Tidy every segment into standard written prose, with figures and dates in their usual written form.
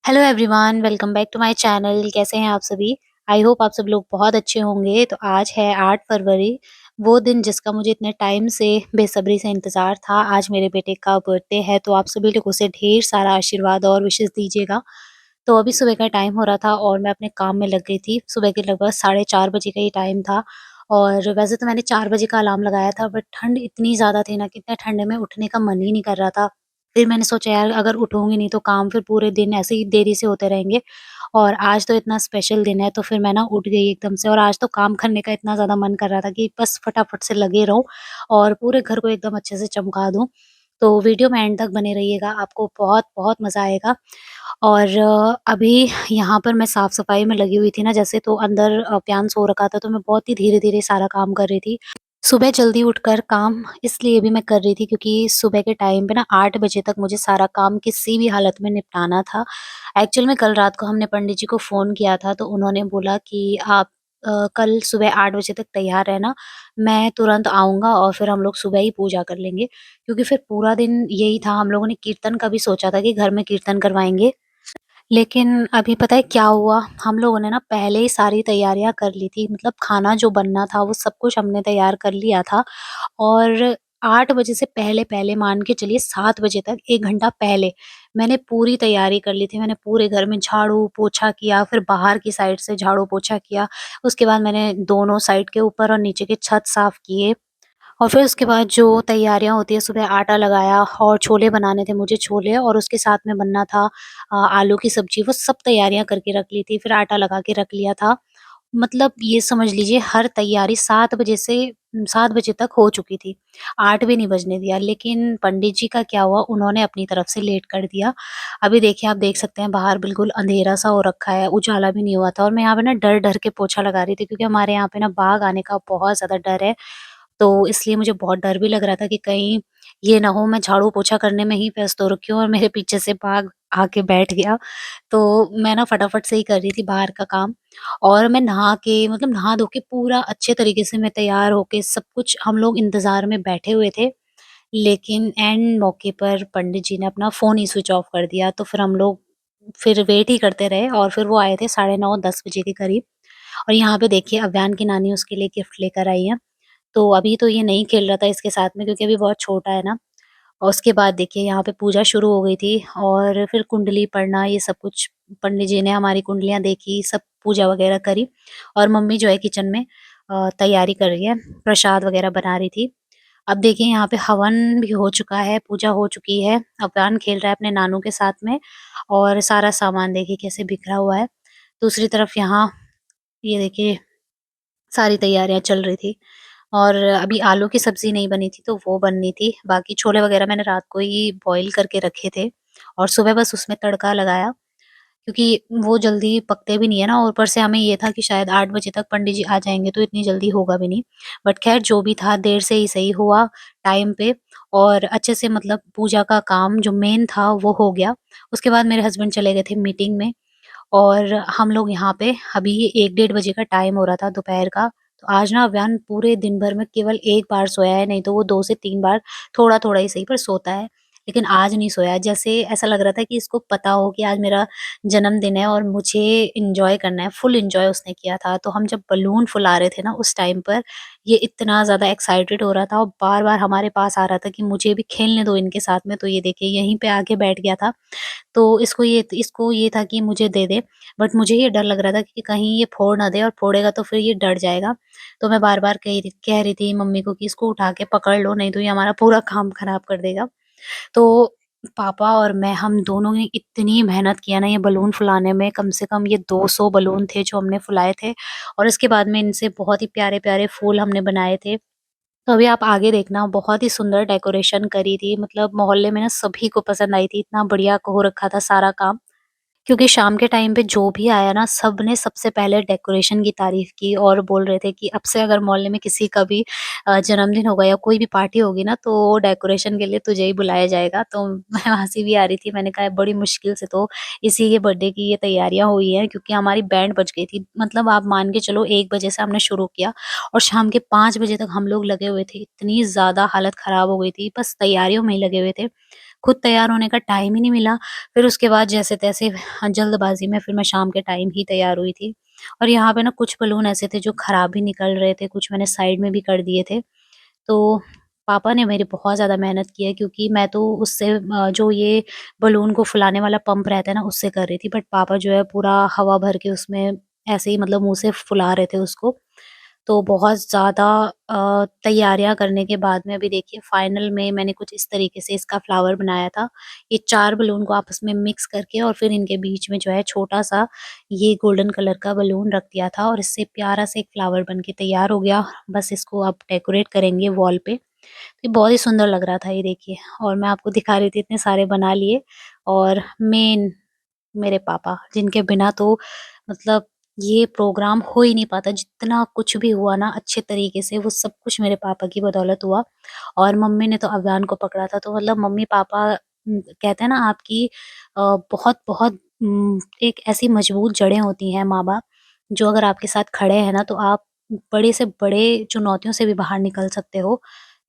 Hello everyone, welcome back to my channel. कैसे हैं आप सभी? आई होप आप सब लोग बहुत अच्छे होंगे। तो आज है 8 फरवरी, वो दिन जिसका मुझे इतने टाइम से बेसब्री से इंतज़ार था। आज मेरे बेटे का बर्थडे है, तो आप सभी लोग उसे ढेर सारा आशीर्वाद और विशेस दीजिएगा। तो अभी सुबह का टाइम हो रहा था और मैं अपने काम में लग गई थी। सुबह के लगभग साढ़े 4 बजे का ही टाइम था और वैसे तो मैंने 4 बजे का अलार्म लगाया था, बट ठंड इतनी ज़्यादा थी ना कि इतने ठंड में उठने का मन ही नहीं कर रहा था। फिर मैंने सोचा यार अगर उठूँगी नहीं तो काम फिर पूरे दिन ऐसे ही देरी से होते रहेंगे और आज तो इतना स्पेशल दिन है, तो फिर मैं ना उठ गई एकदम से और आज तो काम करने का इतना ज़्यादा मन कर रहा था कि बस फटाफट से लगे रहूँ और पूरे घर को एकदम अच्छे से चमका दूँ। तो वीडियो में एंड तक बने रहिएगा, आपको बहुत-बहुत मज़ा आएगा। और अभी यहाँ पर मैं साफ-सफाई में लगी हुई थी ना, जैसे तो अंदर पियान सो रखा था, तो मैं बहुत ही धीरे-धीरे सारा काम कर रही थी। सुबह जल्दी उठकर काम इसलिए भी मैं कर रही थी क्योंकि सुबह के टाइम पे ना 8 बजे तक मुझे सारा काम किसी भी हालत में निपटाना था। एक्चुअल में कल रात को हमने पंडित जी को फ़ोन किया था, तो उन्होंने बोला कि आप कल सुबह 8 बजे तक तैयार रहना, मैं तुरंत आऊँगा और फिर हम लोग सुबह ही पूजा कर लेंगे। क्योंकि फिर पूरा दिन यही था, हम लोगों ने कीर्तन का भी सोचा था कि घर में कीर्तन करवाएँगे। लेकिन अभी पता है क्या हुआ? हम लोगों ने ना पहले ही सारी तैयारियाँ कर ली थी, मतलब खाना जो बनना था वो सब कुछ हमने तैयार कर लिया था और 8 बजे से पहले-पहले मान के चलिए 7 बजे तक 1 घंटा पहले मैंने पूरी तैयारी कर ली थी। मैंने पूरे घर में झाड़ू-पोछा किया, फिर बाहर की साइड से झाड़ू-पोछा किया। उसके बाद मैंने दोनों साइड के ऊपर और नीचे के छत साफ किए। और फिर उसके बाद जो तैयारियाँ होती हैं, सुबह आटा लगाया और छोले बनाने थे मुझे, छोले और उसके साथ में बनना था आलू की सब्ज़ी, वो सब तैयारियाँ करके रख ली थी, फिर आटा लगा के रख लिया था। मतलब ये समझ लीजिए हर तैयारी 7 बजे से 7 बजे तक हो चुकी थी, 8 भी नहीं बजने दिया। लेकिन पंडित जी का क्या हुआ, उन्होंने अपनी तरफ से लेट कर दिया। अभी देखिए आप देख सकते हैं बाहर बिल्कुल अंधेरा-सा हो रखा है, उजाला भी नहीं हुआ था और मैं यहाँ पे ना डर-डर के पोछा लगा रही थी क्योंकि हमारे यहाँ पे ना बाघ आने का बहुत ज़्यादा डर है। तो इसलिए मुझे बहुत डर भी लग रहा था कि कहीं ये ना हो मैं झाड़ू-पोछा करने में ही व्यस्त हो रखी हूँ और मेरे पीछे से बाघ आके बैठ गया। तो मैं ना फटाफट से ही कर रही थी बाहर का काम और मैं नहा के, मतलब नहा धो के पूरा अच्छे तरीके से मैं तैयार होके सब कुछ, हम लोग इंतज़ार में बैठे हुए थे। लेकिन एंड मौके पर पंडित जी ने अपना फ़ोन ही स्विच ऑफ कर दिया, तो फिर हम लोग फिर वेट ही करते रहे और फिर वो आए थे साढ़े 9-10 बजे के करीब। और यहाँ पे देखिए अव्यान की नानी उसके लिए गिफ्ट लेकर आई है। तो अभी तो ये नहीं खेल रहा था इसके साथ में क्योंकि अभी बहुत छोटा है ना। और उसके बाद देखिए यहाँ पे पूजा शुरू हो गई थी और फिर कुंडली पढ़ना ये सब कुछ, पंडित जी ने हमारी कुंडलियाँ देखी, सब पूजा वगैरह करी और मम्मी जो है किचन में तैयारी कर रही है, प्रसाद वगैरह बना रही थी। अब देखिए यहाँ पे हवन भी हो चुका है, पूजा हो चुकी है, अवतान खेल रहा है अपने नानू के साथ में और सारा सामान देखिए कैसे बिखरा हुआ है। दूसरी तरफ यहाँ ये देखिए सारी तैयारियाँ चल रही थी और अभी आलू की सब्ज़ी नहीं बनी थी, तो वो बननी थी। बाकी छोले वग़ैरह मैंने रात को ही बॉयल करके रखे थे और सुबह बस उसमें तड़का लगाया क्योंकि वो जल्दी पकते भी नहीं है ना, और ऊपर से हमें ये था कि शायद 8 बजे तक पंडित जी आ जाएँगे, तो इतनी जल्दी होगा भी नहीं। बट ख़ैर जो भी था देर से ही सही हुआ टाइम पे और अच्छे से, मतलब पूजा का काम जो मेन था वो हो गया। उसके बाद मेरे हस्बैंड चले गए थे मीटिंग में और हम लोग यहाँ पे अभी 1 डेढ़ बजे का टाइम हो रहा था दोपहर का। तो आज ना अव्यान पूरे दिन भर में केवल 1 बार सोया है, नहीं तो वो 2 से 3 बार थोड़ा-थोड़ा ही सही पर सोता है। लेकिन आज नहीं सोया, जैसे ऐसा लग रहा था कि इसको पता हो कि आज मेरा जन्मदिन है और मुझे एन्जॉय करना है, फुल एन्जॉय उसने किया था। तो हम जब बलून फुला रहे थे ना उस टाइम पर, ये इतना ज़्यादा एक्साइटेड हो रहा था और बार-बार हमारे पास आ रहा था कि मुझे भी खेलने दो इनके साथ में। तो ये देखिए यहीं पे आके बैठ गया था। तो इसको ये था कि मुझे दे दे, बट मुझे ये डर लग रहा था कि कहीं ये फोड़ ना दे और फोड़ेगा तो फिर ये डर जाएगा। तो मैं बार-बार कह रही थी मम्मी को कि इसको उठा के पकड़ लो, नहीं तो ये हमारा पूरा काम खराब कर देगा। तो पापा और मैं, हम दोनों ने इतनी मेहनत किया ना ये बलून फुलाने में, कम से कम ये 200 बलून थे जो हमने फुलाए थे और इसके बाद में इनसे बहुत ही प्यारे-प्यारे फूल हमने बनाए थे। तो अभी आप आगे देखना, बहुत ही सुंदर डेकोरेशन करी थी, मतलब मोहल्ले में ना सभी को पसंद आई थी, इतना बढ़िया हो रखा था सारा काम। क्योंकि शाम के टाइम पे जो भी आया ना, सबने सबसे पहले डेकोरेशन की तारीफ़ की और बोल रहे थे कि अब से अगर मोहल्ले में किसी का भी जन्मदिन होगा या कोई भी पार्टी होगी ना, तो डेकोरेशन के लिए तुझे ही बुलाया जाएगा। तो मैं हँसी भी आ रही थी, मैंने कहा बड़ी मुश्किल से तो इसी के बर्थडे की ये तैयारियाँ हुई हैं, क्योंकि हमारी बैंड बज गई थी। मतलब आप मान के चलो 1 बजे से हमने शुरू किया और शाम के 5 बजे तक हम लोग लगे हुए थे। इतनी ज़्यादा हालत ख़राब हो गई थी, बस तैयारियों में ही लगे हुए थे। खुद तैयार होने का टाइम ही नहीं मिला। फिर उसके बाद जैसे-तैसे जल्दबाज़ी में फिर मैं शाम के टाइम ही तैयार हुई थी। और यहाँ पे ना कुछ बलून ऐसे थे जो खराब भी निकल रहे थे, कुछ मैंने साइड में भी कर दिए थे। तो पापा ने मेरी बहुत ज़्यादा मेहनत की है, क्योंकि मैं तो उससे जो ये बलून को फुलाने वाला पंप रहता है ना, उससे कर रही थी। बट पापा जो है पूरा हवा भर के उसमें ऐसे ही मतलब मुँह से फुला रहे थे उसको। तो बहुत ज़्यादा तैयारियाँ करने के बाद में अभी देखिए फाइनल में मैंने कुछ इस तरीके से इसका फ्लावर बनाया था। ये 4 बलून को आपस में मिक्स करके और फिर इनके बीच में जो है छोटा-सा ये गोल्डन कलर का बलून रख दिया था, और इससे प्यारा सा एक फ्लावर बन के तैयार हो गया। बस इसको अब डेकोरेट करेंगे वॉल पे। ये बहुत ही सुंदर लग रहा था ये देखिए, और मैं आपको दिखा रही थी इतने सारे बना लिए। और मेन मेरे पापा, जिनके बिना तो मतलब ये प्रोग्राम हो ही नहीं पाता। जितना कुछ भी हुआ ना अच्छे तरीके से, वो सब कुछ मेरे पापा की बदौलत हुआ। और मम्मी ने तो अभियान को पकड़ा था, तो मतलब मम्मी-पापा कहते हैं ना आपकी बहुत-बहुत एक ऐसी मजबूत जड़ें होती हैं माँ-बाप, जो अगर आपके साथ खड़े हैं ना, तो आप बड़े से बड़े चुनौतियों से भी बाहर निकल सकते हो।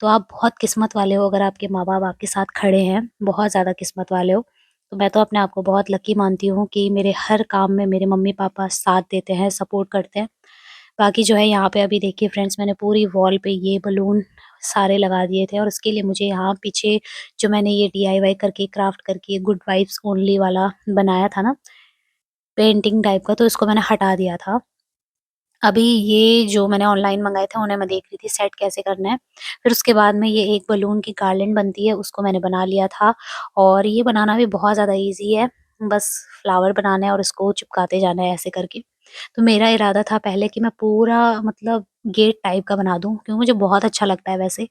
तो आप बहुत किस्मत वाले हो अगर आपके माँ-बाप आपके साथ खड़े हैं, बहुत ज़्यादा किस्मत वाले हो। तो मैं तो अपने आप को बहुत लकी मानती हूँ कि मेरे हर काम में मेरे मम्मी-पापा साथ देते हैं, सपोर्ट करते हैं। बाकी जो है यहाँ पे अभी देखिए फ्रेंड्स, मैंने पूरी वॉल पे ये बलून सारे लगा दिए थे, और उसके लिए मुझे यहाँ पीछे जो मैंने ये डीआईवाई करके क्राफ्ट करके गुड वाइब्स ओनली वाला बनाया था ना, पेंटिंग टाइप का, तो इसको मैंने हटा दिया था। अभी ये जो मैंने ऑनलाइन मँगाए थे उन्हें मैं देख रही थी सेट कैसे करना है। फिर उसके बाद में ये एक बलून की गार्लैंड बनती है, उसको मैंने बना लिया था, और ये बनाना भी बहुत ज़्यादा ईज़ी है। बस फ्लावर बनाना है और इसको चिपकाते जाना है ऐसे करके। तो मेरा इरादा था पहले कि मैं पूरा मतलब गेट टाइप का बना दूँ, क्योंकि मुझे बहुत अच्छा लगता है वैसे।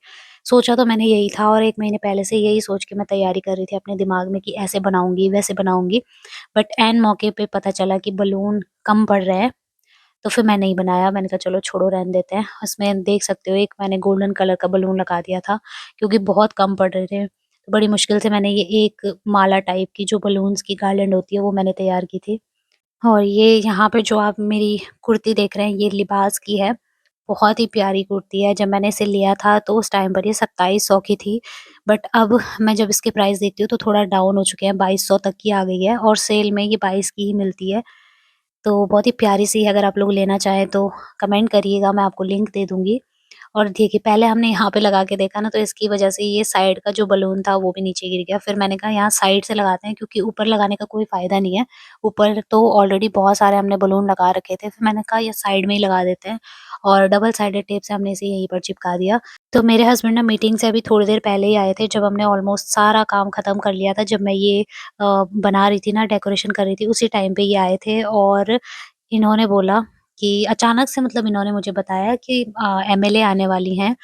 सोचा तो मैंने यही था, और 1 महीने पहले से यही सोच के मैं तैयारी कर रही थी अपने दिमाग में कि ऐसे बनाऊँगी, वैसे बनाऊँगी। बट ऐन मौके पे पता चला कि बलून कम पड़ रहे हैं, तो फिर मैं नहीं बनाया। मैंने कहा चलो छोड़ो, रहने देते हैं। उसमें देख सकते हो एक मैंने गोल्डन कलर का बलून लगा दिया था, क्योंकि बहुत कम पड़ रहे थे। तो बड़ी मुश्किल से मैंने ये एक माला टाइप की जो बलून्स की गार्लैंड होती है वो मैंने तैयार की थी। और ये यहाँ पे जो आप मेरी कुर्ती देख रहे हैं, ये लिबास की है। बहुत ही प्यारी कुर्ती है। जब मैंने इसे लिया था तो उस टाइम पर ये 2700 की थी। बट अब मैं जब इसके प्राइस देखती हूँ तो थोड़ा डाउन हो चुके हैं, 2200 तक की आ गई है, और सेल में ये 22 की ही मिलती है। तो बहुत ही प्यारी-सी है, अगर आप लोग लेना चाहें तो कमेंट करिएगा, मैं आपको लिंक दे दूँगी। और देखिए पहले हमने यहाँ पे लगा के देखा ना, तो इसकी वज़ह से ये साइड का जो बलून था वो भी नीचे गिर गया। फिर मैंने कहा यहाँ साइड से लगाते हैं, क्योंकि ऊपर लगाने का कोई फ़ायदा नहीं है। ऊपर तो ऑलरेडी बहुत सारे हमने बलून लगा रखे थे। फिर मैंने कहा ये साइड में ही लगा देते हैं, और डबल साइडेड टेप से हमने इसे यहीं पर चिपका दिया। तो मेरे हस्बैंड ना मीटिंग से अभी थोड़ी देर पहले ही आए थे, जब हमने ऑलमोस्ट सारा काम ख़त्म कर लिया था। जब मैं ये बना रही थी ना, डेकोरेशन कर रही थी, उसी टाइम पे ये आए थे। और इन्होंने बोला कि अचानक से मतलब इन्होंने मुझे बताया कि एमएलए आने वाली हैं,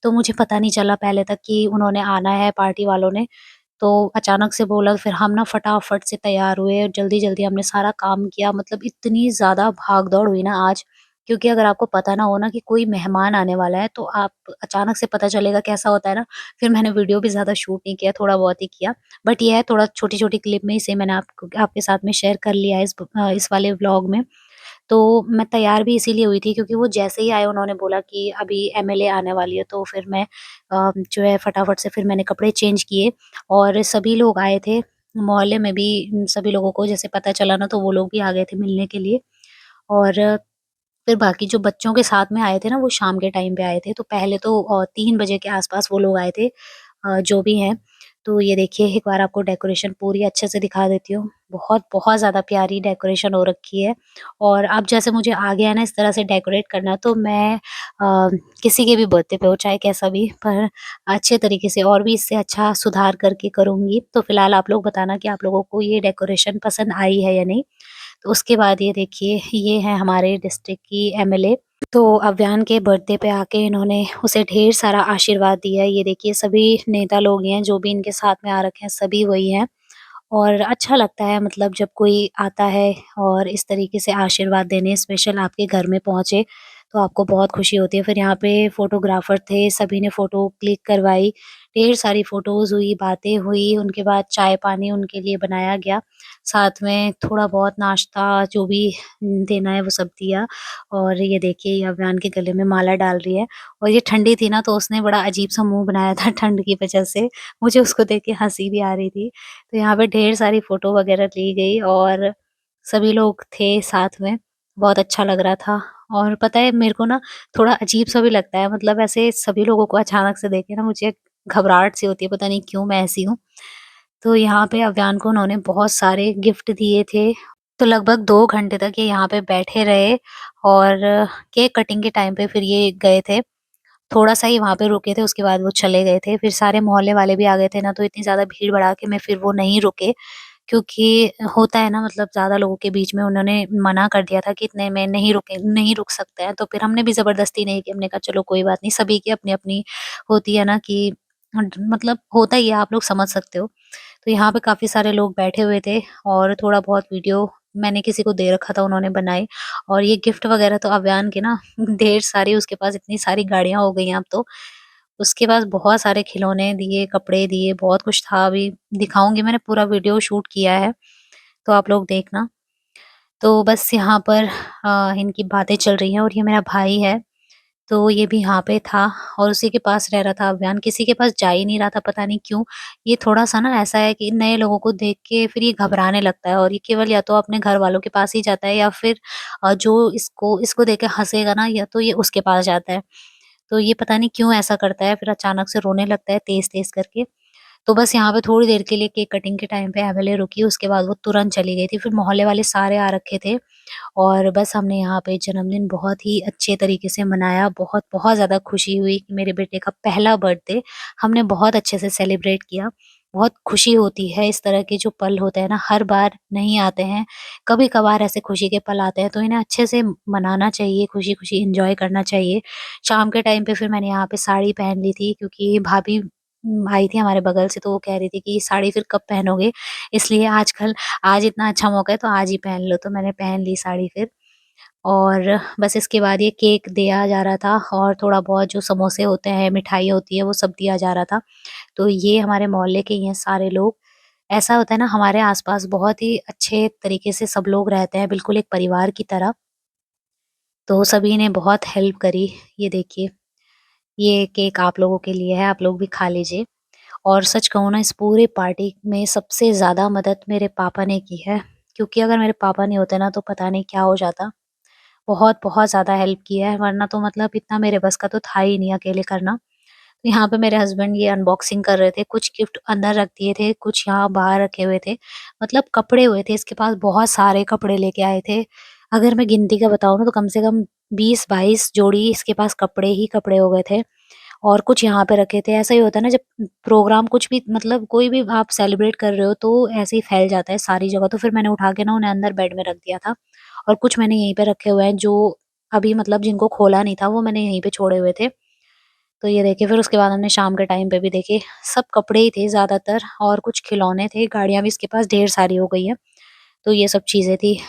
तो मुझे पता नहीं चला पहले तक कि उन्होंने आना है पार्टी वालों ने। तो अचानक से बोला, फिर हम ना फटाफट से तैयार हुए और जल्दी-जल्दी हमने सारा काम किया। मतलब इतनी ज़्यादा भाग-दौड़ हुई ना आज, क्योंकि अगर आपको पता ना हो ना कि कोई मेहमान आने वाला है, तो आप अचानक से पता चलेगा कैसा होता है ना। फिर मैंने वीडियो भी ज़्यादा शूट नहीं किया, थोड़ा बहुत ही किया। बट ये है थोड़ा छोटी-छोटी क्लिप में इसे मैंने आपको आपके साथ में शेयर कर लिया है इस वाले व्लॉग में। तो मैं तैयार भी इसीलिए हुई थी, क्योंकि वो जैसे ही आए उन्होंने बोला कि अभी एमएलए आने वाली है, तो फिर मैं जो है फटाफट से फिर मैंने कपड़े चेंज किए, और सभी लोग आए थे। मोहल्ले में भी सभी लोगों को जैसे पता चला ना, तो वो लोग भी आ गए थे मिलने के लिए। और फिर बाकी जो बच्चों के साथ में आए थे ना, वो शाम के टाइम पे आए थे। तो पहले तो 3 बजे के आस-पास वो लोग आए थे, जो भी हैं। तो ये देखिए एक बार आपको डेकोरेशन पूरी अच्छे से दिखा देती हूँ। बहुत ज़्यादा प्यारी डेकोरेशन हो रखी है। और अब जैसे मुझे आ गया है ना इस तरह से डेकोरेट करना, तो मैं किसी के भी बर्थडे पे हो चाहे कैसा भी, पर अच्छे तरीके से और भी इससे अच्छा सुधार करके करूँगी। तो फिलहाल आप लोग बताना कि आप लोगों को ये डेकोरेशन पसंद आई है या नहीं? तो उसके बाद ये देखिए, ये है हमारे डिस्ट्रिक्ट की एमएलए। तो अव्यान के बर्थडे पे आके इन्होंने उसे ढेर सारा आशीर्वाद दिया। ये देखिए सभी नेता लोग ही हैं, जो भी इनके साथ में आ रखे हैं सभी वही हैं। और अच्छा लगता है मतलब जब कोई आता है और इस तरीके से आशीर्वाद देने स्पेशल आपके घर में पहुँचे, तो आपको बहुत खुशी होती है। फिर यहाँ पे फ़ोटोग्राफ़र थे, सभी ने फ़ोटो क्लिक करवाई, ढेर सारी फ़ोटोज़ हुई, बातें हुई, उनके बाद चाय-पानी उनके लिए बनाया गया। साथ में थोड़ा-बहुत नाश्ता जो भी देना है वो सब दिया। और ये देखिए ये अभियान के गले में माला डाल रही है और ये ठंडी थी ना तो उसने बड़ा अजीब-सा मुँह बनाया था ठंड की वजह से। मुझे उसको देख के हँसी भी आ रही थी। तो यहाँ पे ढेर सारी फ़ोटो वगैरह ली गई और सभी लोग थे साथ में, बहुत अच्छा लग रहा था। और पता है मेरे को ना थोड़ा अजीब-सा भी लगता है, मतलब ऐसे सभी लोगों को अचानक से देख के ना मुझे घबराहट सी होती है, पता नहीं क्यों मैं ऐसी हूँ। तो यहाँ पे अव्यान को उन्होंने बहुत सारे गिफ्ट दिए थे, तो लगभग 2 घंटे तक ये यहाँ पे बैठे रहे और केक कटिंग के टाइम पे फिर ये गए थे। थोड़ा-सा ही वहाँ पे रुके थे, उसके बाद वो चले गए थे। फिर सारे मोहल्ले वाले भी आ गए थे ना, तो इतनी ज़्यादा भीड़ भड़ाके में फिर वो नहीं रुके, क्योंकि होता है ना, मतलब ज़्यादा लोगों के बीच में उन्होंने मना कर दिया था कि इतने में नहीं रुक सकते हैं। तो फिर हमने भी ज़बरदस्ती नहीं की, हमने कहा चलो कोई बात नहीं, सभी की अपनी-अपनी होती है ना कि मतलब होता ही है, आप लोग समझ सकते हो। तो यहाँ पे काफ़ी सारे लोग बैठे हुए थे और थोड़ा बहुत वीडियो मैंने किसी को दे रखा था, उन्होंने बनाई। और ये गिफ्ट वगैरह तो अव्यान के ना ढेर सारी, उसके पास इतनी सारी गाड़ियाँ हो गई हैं अब तो। उसके पास बहुत सारे खिलौने दिए, कपड़े दिए, बहुत कुछ था, अभी दिखाऊँगी, मैंने पूरा वीडियो शूट किया है, तो आप लोग देखना। तो बस यहाँ पर इनकी बातें चल रही हैं और ये मेरा भाई है, तो ये भी यहाँ पे था और उसी के पास रह रहा था अव्यान, किसी के पास जा ही नहीं रहा था, पता नहीं क्यों? ये थोड़ा-सा ना ऐसा है कि नए लोगों को देख के फिर ये घबराने लगता है और ये केवल या तो अपने घरवालों के पास ही जाता है या फिर जो इसको इसको देख के हँसेगा ना, या तो ये उसके पास जाता है। तो ये पता नहीं क्यों ऐसा करता है, फिर अचानक से रोने लगता है तेज़-तेज़ करके। तो बस यहाँ पे थोड़ी देर के लिए केक कटिंग के टाइम पे एमएलए रुकी, उसके बाद वो तुरंत चली गई थी। फिर मोहल्ले वाले सारे आ रखे थे और बस हमने यहाँ पे जन्मदिन बहुत ही अच्छे तरीके से मनाया। बहुत ज़्यादा खुशी हुई कि मेरे बेटे का पहला बर्थडे हमने बहुत अच्छे से सेलिब्रेट किया। बहुत खुशी होती है, इस तरह के जो पल होते हैं ना, हर बार नहीं आते हैं। कभी-कभार ऐसे खुशी के पल आते हैं, तो इन्हें अच्छे से मनाना चाहिए, खुशी-खुशी एन्जॉय करना चाहिए। शाम के टाइम पे फिर मैंने यहाँ पे साड़ी पहन ली थी, क्योंकि भाभी आई थी हमारे बगल से, तो वो कह रही थी कि ये साड़ी फिर कब पहनोगे? इसलिए आज इतना अच्छा मौका है तो आज ही पहन लो, तो मैंने पहन ली साड़ी फिर। और बस इसके बाद ये केक दिया जा रहा था और थोड़ा बहुत जो समोसे होते हैं, मिठाई होती है, वो सब दिया जा रहा था। तो ये हमारे मोहल्ले के ही हैं सारे लोग। ऐसा होता है ना, हमारे आस-पास बहुत ही अच्छे तरीके से सब लोग रहते हैं, बिल्कुल एक परिवार की तरह। तो सभी ने बहुत हेल्प करी। ये देखिए, ये केक आप लोगों के लिए है, आप लोग भी खा लीजिए। और सच कहूँ ना, इस पूरे पार्टी में सबसे ज़्यादा मदद मेरे पापा ने की है, क्योंकि अगर मेरे पापा नहीं होते ना तो पता नहीं क्या हो जाता। बहुत ज़्यादा हेल्प की है, वरना तो मतलब इतना मेरे बस का तो था ही नहीं अकेले करना। तो यहाँ पे मेरे हस्बैंड ये अनबॉक्सिंग कर रहे थे, कुछ गिफ्ट अंदर रख दिए थे, कुछ यहाँ बाहर रखे हुए थे। मतलब कपड़े हुए थे, इसके पास बहुत सारे कपड़े लेके आए थे। अगर मैं गिनती का बताऊँ ना तो कम से कम 20-22 जोड़ी इसके पास कपड़े ही कपड़े हो गए थे। और कुछ यहाँ पे रखे थे। ऐसा ही होता है ना, जब प्रोग्राम कुछ भी, मतलब कोई भी आप सेलिब्रेट कर रहे हो तो ऐसे ही फैल जाता है सारी जगह। तो फिर मैंने उठा के ना उन्हें अंदर बेड में रख दिया था और कुछ मैंने यहीं पे रखे हुए हैं, जो अभी मतलब जिनको खोला नहीं था वो मैंने यहीं पे छोड़े हुए थे। तो ये देखिए, फिर उसके बाद हमने शाम के टाइम पे भी देखिए, सब कपड़े ही थे ज़्यादातर और कुछ खिलौने थे, गाड़ियाँ भी इसके पास ढेर सारी हो गई हैं। तो ये सब चीज़ें थी।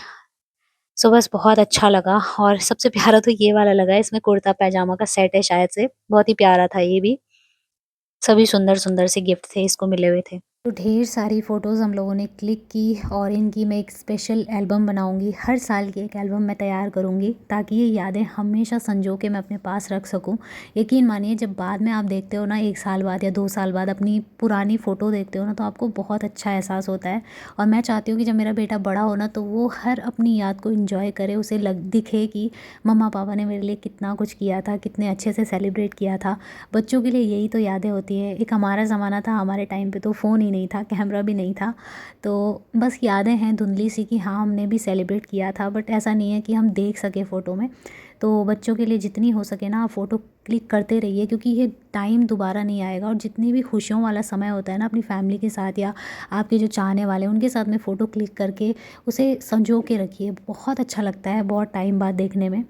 सो बस बहुत अच्छा लगा और सबसे प्यारा तो ये वाला लगा, इसमें कुर्ता पैजामा का सेट है शायद से, बहुत ही प्यारा था ये भी। सभी सुंदर-सुंदर से गिफ्ट थे इसको मिले हुए थे। तो ढेर सारी फ़ोटोज़ हम लोगों ने क्लिक की और इनकी मैं एक स्पेशल एल्बम बनाऊँगी। हर साल की एक एल्बम मैं तैयार करूँगी, ताकि ये यादें हमेशा संजो के मैं अपने पास रख सकूँ। यकीन मानिए, जब बाद में आप देखते हो ना, 1 साल बाद या 2 साल बाद अपनी पुरानी फ़ोटो देखते हो ना, तो आपको बहुत अच्छा एहसास होता है। और मैं चाहती हूँ कि जब मेरा बेटा बड़ा हो ना, तो वो हर अपनी याद को एन्जॉय करे, उसे दिखे कि मम्मा-पापा ने मेरे लिए कितना कुछ किया था, कितने अच्छे से सेलिब्रेट किया था। बच्चों के लिए यही तो यादें होती हैं। एक हमारा ज़माना था, हमारे टाइम पे तो फ़ोन ही नहीं था, कैमरा भी नहीं था। तो बस यादें हैं धुंधली-सी कि हाँ, हमने भी सेलिब्रेट किया था, बट ऐसा नहीं है कि हम देख सकें फ़ोटो में। तो बच्चों के लिए जितनी हो सके ना, आप फ़ोटो क्लिक करते रहिए, क्योंकि ये टाइम दोबारा नहीं आएगा। और जितनी भी खुशियों वाला समय होता है ना, अपनी फैमिली के साथ या आपके जो चाहने वाले हैं, उनके साथ में फ़ोटो क्लिक करके उसे संजो के रखिए। बहुत अच्छा लगता है बहुत टाइम बाद देखने में।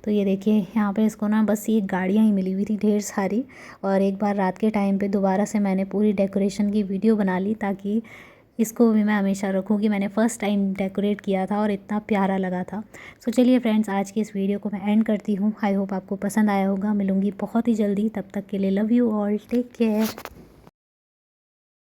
तो ये देखिए, यहाँ पे इसको ना बस ये गाड़ियाँ ही मिली हुई थी ढेर सारी। और एक बार रात के टाइम पे दोबारा से मैंने पूरी डेकोरेशन की वीडियो बना ली, ताकि इसको भी मैं हमेशा रखूँगी। मैंने फ़र्स्ट टाइम डेकोरेट किया था और इतना प्यारा लगा था। सो चलिए फ्रेंड्स, आज की इस वीडियो को मैं एंड करती हूँ। आई होप आपको पसंद आया होगा। मिलूँगी बहुत ही जल्दी, तब तक के लिए love you all, take care.